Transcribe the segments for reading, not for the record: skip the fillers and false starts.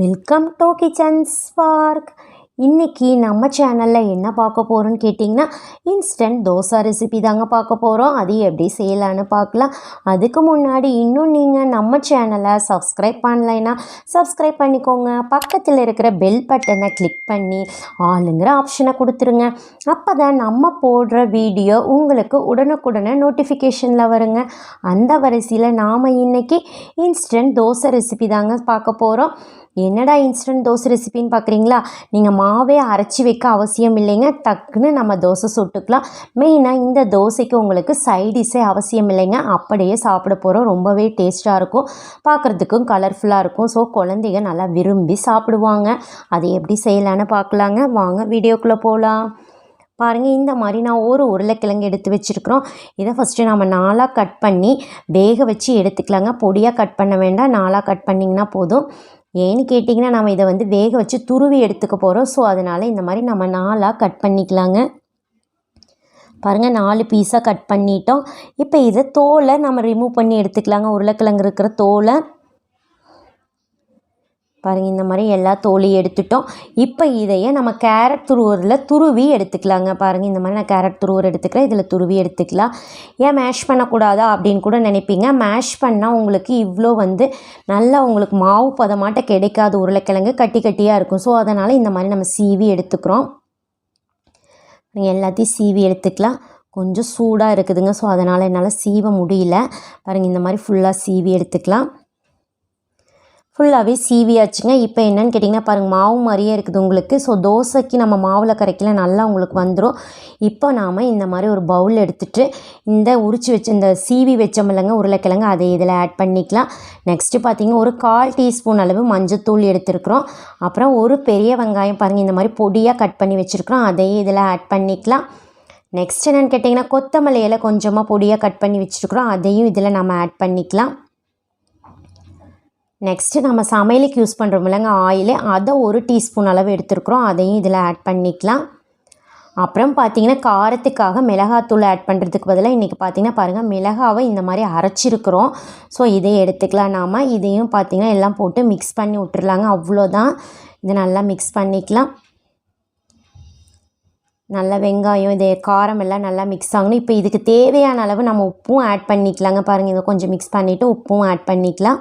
Welcome to kitchen spark. இன்றைக்கி நம்ம சேனலில் என்ன பார்க்க போகிறோன்னு கேட்டிங்கன்னா, இன்ஸ்டன்ட் தோசை ரெசிபி தாங்க பார்க்க போகிறோம். அது எப்படி செய்யலான்னு பார்க்கலாம். அதுக்கு முன்னாடி இன்னும் நீங்கள் நம்ம சேனலை சப்ஸ்கிரைப் பண்ணலைன்னா சப்ஸ்கிரைப் பண்ணிக்கோங்க. பக்கத்தில் இருக்கிற பெல் பட்டனை கிளிக் பண்ணி ஆளுங்கிற ஆப்ஷனை கொடுத்துருங்க. அப்போ தான் நம்ம போடுற வீடியோ உங்களுக்கு உடனுக்குடனே நோட்டிஃபிகேஷனில் வருங்க. அந்த வரிசையில் நாம் இன்றைக்கி இன்ஸ்டன்ட் தோசை ரெசிபி தாங்க பார்க்க போகிறோம். என்னடா இன்ஸ்டன்ட் தோசை ரெசிபின்னு பார்க்குறீங்களா? நீங்கள் மாவே அரைச்சி வைக்க அவசியம் இல்லைங்க. டக்குன்னு நம்ம தோசை சுட்டுக்கலாம். மெயினாக இந்த தோசைக்கு உங்களுக்கு சைடிஷே அவசியம் இல்லைங்க. அப்படியே சாப்பிட போகிறோம். ரொம்பவே டேஸ்ட்டாக இருக்கும், பார்க்குறதுக்கும் கலர்ஃபுல்லாக இருக்கும். ஸோ குழந்தைங்க நல்லா விரும்பி சாப்பிடுவாங்க. அதை எப்படி செய்யலான்னு பார்க்கலாங்க. வாங்க வீடியோக்குள்ளே போகலாம். பாருங்கள், இந்த மாதிரி நான் ஒரு உருளைக்கிழங்கு எடுத்து வச்சுருக்குறோம். இதை ஃபஸ்ட்டு நம்ம 4ஆக கட் பண்ணி வேக வச்சு எடுத்துக்கலாங்க. பொடியாக கட் பண்ண வேண்டாம், 4ஆக கட் பண்ணிங்கன்னா போதும். ஏன்னு கேட்டிங்கன்னா, நம்ம இதை வேக வச்சு துருவி எடுத்துக்க போகிறோம். ஸோ அதனால் இந்த மாதிரி நம்ம 4ஆக கட் பண்ணிக்கலாங்க. பாருங்கள், 4 பீஸாக கட் பண்ணிட்டோம். இப்போ இதை தோலை நம்ம ரிமூவ் பண்ணி எடுத்துக்கலாங்க. உருளைக்கிழங்கு இருக்கிற தோலை பாருங்கள், இந்த மாதிரி எல்லா தோலையும் எடுத்துட்டோம். இப்போ இதையே நம்ம கேரட் துருவரில் துருவி எடுத்துக்கலாங்க. பாருங்கள், இந்த மாதிரி நான் கேரட் துருவர் எடுத்துக்கிறேன். இதில் துருவி எடுத்துக்கலாம். ஏன் மேஷ் பண்ணக்கூடாதா அப்படின்னு கூட நினைப்பீங்க. மேஷ் பண்ணால் உங்களுக்கு இவ்வளோ நல்லா உங்களுக்கு மாவு பதமாட்ட கிடைக்காது. உருளைக்கிழங்கு கட்டி கட்டியாக இருக்கும். ஸோ அதனால் இந்த மாதிரி நம்ம சீவி எடுத்துக்கிறோம். எல்லாத்தையும் சீவி எடுத்துக்கலாம். கொஞ்சம் சூடாக இருக்குதுங்க. ஸோ அதனால் என்னால் சீவ முடியல. பாருங்கள், இந்த மாதிரி ஃபுல்லாக சீவி எடுத்துக்கலாம். ஃபுல்லாகவே சீவியாச்சுங்க. இப்போ என்னென்னு கேட்டிங்கன்னா, பாருங்கள், மாவு மாதிரியே இருக்குது உங்களுக்கு. ஸோ தோசைக்கு நம்ம மாவில் கரைக்கல நல்லா உங்களுக்கு வந்துடும். இப்போ நாம் இந்த மாதிரி ஒரு பவுல் எடுத்துகிட்டு இந்த உரிச்சு வச்சு இந்த சீவி வச்சோமில்லங்க உருளைக்கிழங்கு, அதை இதில் ஆட் பண்ணிக்கலாம். நெக்ஸ்ட்டு பார்த்திங்கன்னா, ஒரு 1/4 டீஸ்பூன் அளவு மஞ்சத்தூள் எடுத்துருக்குறோம். அப்புறம் ஒரு பெரிய வெங்காயம் பாருங்கள், இந்த மாதிரி பொடியாக கட் பண்ணி வச்சுருக்குறோம். அதையும் இதில் ஆட் பண்ணிக்கலாம். நெக்ஸ்ட் என்னென்னு கேட்டிங்கன்னா, கொத்தமல்லி இலை கொஞ்சமாக பொடியாக கட் பண்ணி வச்சுருக்குறோம். அதையும் இதில் நம்ம ஆட் பண்ணிக்கலாம். நெக்ஸ்ட்டு நம்ம சமையலுக்கு யூஸ் பண்ணுறோம் இல்லைங்க ஆயிலு, அதை 1 டீஸ்பூன் அளவு எடுத்துருக்குறோம். அதையும் இதில் ஆட் பண்ணிக்கலாம். அப்புறம் பார்த்திங்கன்னா, காரத்துக்காக மிளகாத்தூள் ஆட் பண்ணுறதுக்கு பதிலாக இன்றைக்கி பார்த்திங்கன்னா பாருங்கள், மிளகாவை இந்த மாதிரி அரைச்சிருக்கிறோம். ஸோ இதை எடுத்துக்கலாம். நாம் இதையும் பார்த்திங்கன்னா எல்லாம் போட்டு மிக்ஸ் பண்ணி விட்டுருலாங்க. அவ்வளோதான். இதை நல்லா மிக்ஸ் பண்ணிக்கலாம். நல்லா வெங்காயம் இது காரம் எல்லாம் நல்லா மிக்ஸ் ஆகணும். இப்போ இதுக்கு தேவையான அளவு நம்ம உப்பும் ஆட் பண்ணிக்கலாங்க. பாருங்கள், இதை கொஞ்சம் மிக்ஸ் பண்ணிவிட்டு உப்பும் ஆட் பண்ணிக்கலாம்.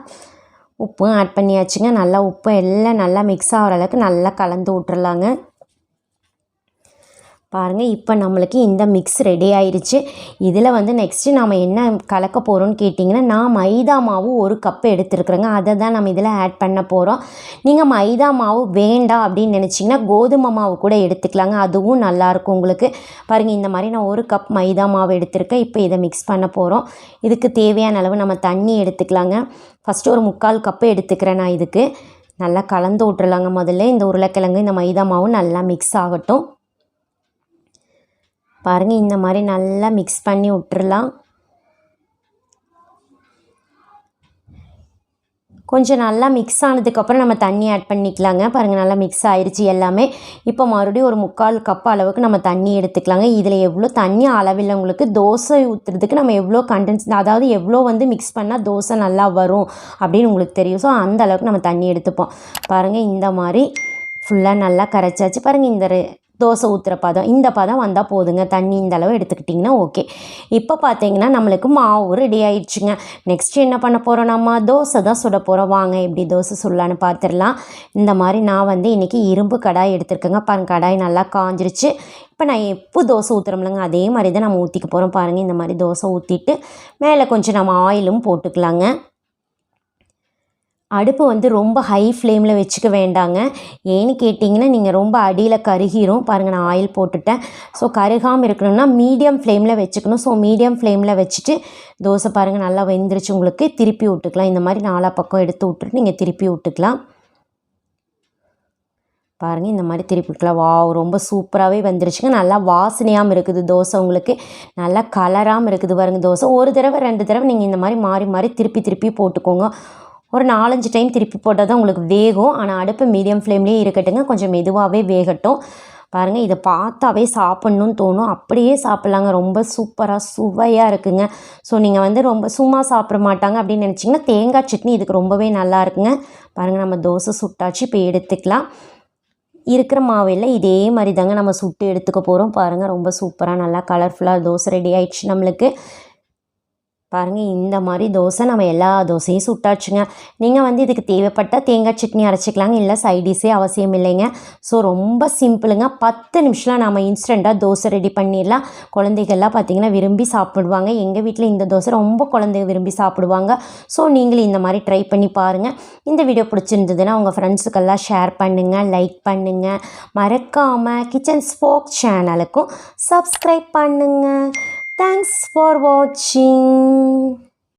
உப்பும் ஆட் பண்ணியாச்சுங்க. நல்லா உப்பு எல்லாம் நல்லா மிக்ஸ் ஆகிற அளவுக்கு நல்லா கலந்து விட்டுறலாங்க. பாருங்கள், இப்போ நம்மளுக்கு இந்த மிக்ஸ் ரெடி ஆயிடுச்சு. இதில் நெக்ஸ்ட்டு நாம் என்ன கலக்க போகிறோன்னு கேட்டிங்கன்னா, நான் மைதா மாவு 1 கப் எடுத்துருக்குறேங்க. அதை தான் நம்ம இதில் ஆட் பண்ண போகிறோம். நீங்கள் மைதா மாவு வேண்டாம் அப்படின்னு நினச்சிங்கன்னா கோதுமை மாவு கூட எடுத்துக்கலாங்க. அதுவும் நல்லாயிருக்கும் உங்களுக்கு. பாருங்கள், இந்த மாதிரி நான் 1 கப் மைதா மாவு எடுத்துருக்கேன். இப்போ இதை மிக்ஸ் பண்ண போகிறோம். இதுக்கு தேவையான அளவு நம்ம தண்ணி எடுத்துக்கலாங்க. ஃபஸ்ட்டு ஒரு 3/4 கப்பு எடுத்துக்கிறேன் நான். இதுக்கு நல்லா கலந்து விட்டுறலாங்க. முதல்ல இந்த உருளைக்கிழங்கு இந்த மைதா மாவு நல்லா மிக்ஸ் ஆகட்டும். பாருங்கள், இந்த மாதிரி நல்லா மிக்ஸ் பண்ணி விட்டுறலாம். கொஞ்சம் நல்லா மிக்ஸ் ஆனதுக்கப்புறம் நம்ம தண்ணி ஆட் பண்ணிக்கலாங்க. பாருங்கள், நல்லா மிக்ஸ் ஆயிடுச்சு எல்லாமே. இப்போ மறுபடியும் ஒரு 3/4 கப் அளவுக்கு நம்ம தண்ணி எடுத்துக்கலாங்க. இதில் எவ்வளோ தண்ணி அளவில்லை உங்களுக்கு. தோசை ஊற்றுறதுக்கு நம்ம எவ்வளோ கண்டென்ஸ், அதாவது எவ்வளோ மிக்ஸ் பண்ணால் தோசை நல்லா வரும் அப்படின்னு உங்களுக்கு தெரியும். ஸோ அந்த அளவுக்கு நம்ம தண்ணி எடுத்துப்போம். பாருங்கள், இந்த மாதிரி ஃபுல்லாக நல்லா கரைச்சாச்சு. பாருங்கள், இந்த தோசை ஊற்றுற பதம், இந்த பதம் வந்தால் போதுங்க. தண்ணி இந்த அளவு எடுத்துக்கிட்டிங்கன்னா ஓகே. இப்போ பார்த்தீங்கன்னா நம்மளுக்கு மாவு ரெடி ஆயிடுச்சுங்க. நெக்ஸ்ட் என்ன பண்ண போகிறோம், நம்ம தோசை தான் சுட போகிறோம். வாங்க எப்படி தோசை சுடலான்னு பார்த்துடலாம். இந்த மாதிரி நான் இன்றைக்கி இரும்பு கடாய் எடுத்துருக்கேங்க. பாருங்கள், கடாய் நல்லா காஞ்சிருச்சு. இப்போ நான் எப்போ தோசை ஊற்றுறோம்லங்க அதே மாதிரி தான் நம்ம ஊற்றிக்க போகிறோம். பாருங்கள், இந்த மாதிரி தோசை ஊற்றிட்டு மேலே கொஞ்சம் நம்ம ஆயிலும் போட்டுக்கலாங்க. அடுப்பு ரொம்ப ஹை ஃப்ளேமில் வச்சுக்க வேண்டாங்க. ஏன்னு கேட்டிங்கன்னா, நீங்கள் ரொம்ப அடியில் கருகிரும். பாருங்கள், நான் ஆயில் போட்டுட்டேன். ஸோ கருகாமல் இருக்கணும்னா மீடியம் ஃப்ளேமில் வச்சுக்கணும். ஸோ மீடியம் ஃப்ளேமில் வச்சுட்டு தோசை பாருங்கள் நல்லா வெந்துருச்சு உங்களுக்கு. திருப்பி விட்டுக்கலாம். இந்த மாதிரி 4 பக்கம் எடுத்து விட்டுட்டு நீங்கள் திருப்பி விட்டுக்கலாம். பாருங்கள், இந்த மாதிரி திருப்பி விட்டுக்கலாம். ரொம்ப சூப்பராகவே வந்துருச்சுங்க. நல்லா வாசனையாகவும் இருக்குது தோசை உங்களுக்கு. நல்லா கலராகவும் இருக்குது பாருங்கள் தோசை. 1 தடவை 2 தடவை நீங்கள் இந்த மாதிரி மாறி மாறி திருப்பி போட்டுக்கோங்க. ஒரு 4-5 டைம் திருப்பி போட்டால் தான் உங்களுக்கு வேகும். ஆனால் அடுப்பு மீடியம் ஃப்ளேம்லேயே இருக்கட்டுங்க. கொஞ்சம் மெதுவாகவே வேகட்டும். பாருங்கள், இதை பார்த்தாவே சாப்பிட்ணுன்னு தோணும். அப்படியே சாப்பிட்லாங்க. ரொம்ப சூப்பராக சுவையாக இருக்குங்க. ஸோ நீங்கள் வந்து ரொம்ப சும்மா சாப்பிட மாட்டாங்க அப்படின்னு நினச்சிங்கன்னா தேங்காய் சட்னி இதுக்கு ரொம்பவே நல்லா இருக்குங்க. பாருங்கள், நம்ம தோசை சுட்டாச்சு. இப்போ எடுத்துக்கலாம். இருக்கிற மாவில் இதே மாதிரி தாங்க நம்ம சுட்டு எடுத்துக்க போகிறோம். பாருங்கள், ரொம்ப சூப்பராக நல்லா கலர்ஃபுல்லாக தோசை ரெடி ஆயிடுச்சு நம்மளுக்கு. பாருங்கள், இந்த மாதிரி தோசை நம்ம எல்லா தோசையும் சுட்டாச்சுங்க. நீங்கள் வந்து இதுக்கு தேவைப்பட்டால் தேங்காய் சட்னி அரைச்சிக்கலாங்க, இல்லை சைடிஸே அவசியம் இல்லைங்க. ஸோ ரொம்ப சிம்பிளுங்க. 10 நிமிஷத்தில் நம்ம இன்ஸ்டண்ட்டாக தோசை ரெடி பண்ணிடலாம். குழந்தைகள்லாம் பார்த்திங்கன்னா விரும்பி சாப்பிடுவாங்க. எங்கள் வீட்டில் இந்த தோசை ரொம்ப குழந்தைங்க விரும்பி சாப்பிடுவாங்க. ஸோ நீங்களும் இந்த மாதிரி ட்ரை பண்ணி பாருங்கள். இந்த வீடியோ பிடிச்சிருந்ததுன்னா உங்கள் ஃப்ரெண்ட்ஸுக்கெல்லாம் ஷேர் பண்ணுங்கள், லைக் பண்ணுங்கள். மறக்காமல் கிச்சன் ஸ்போக் சேனலுக்கும் சப்ஸ்கிரைப் பண்ணுங்கள். Thanks for watching.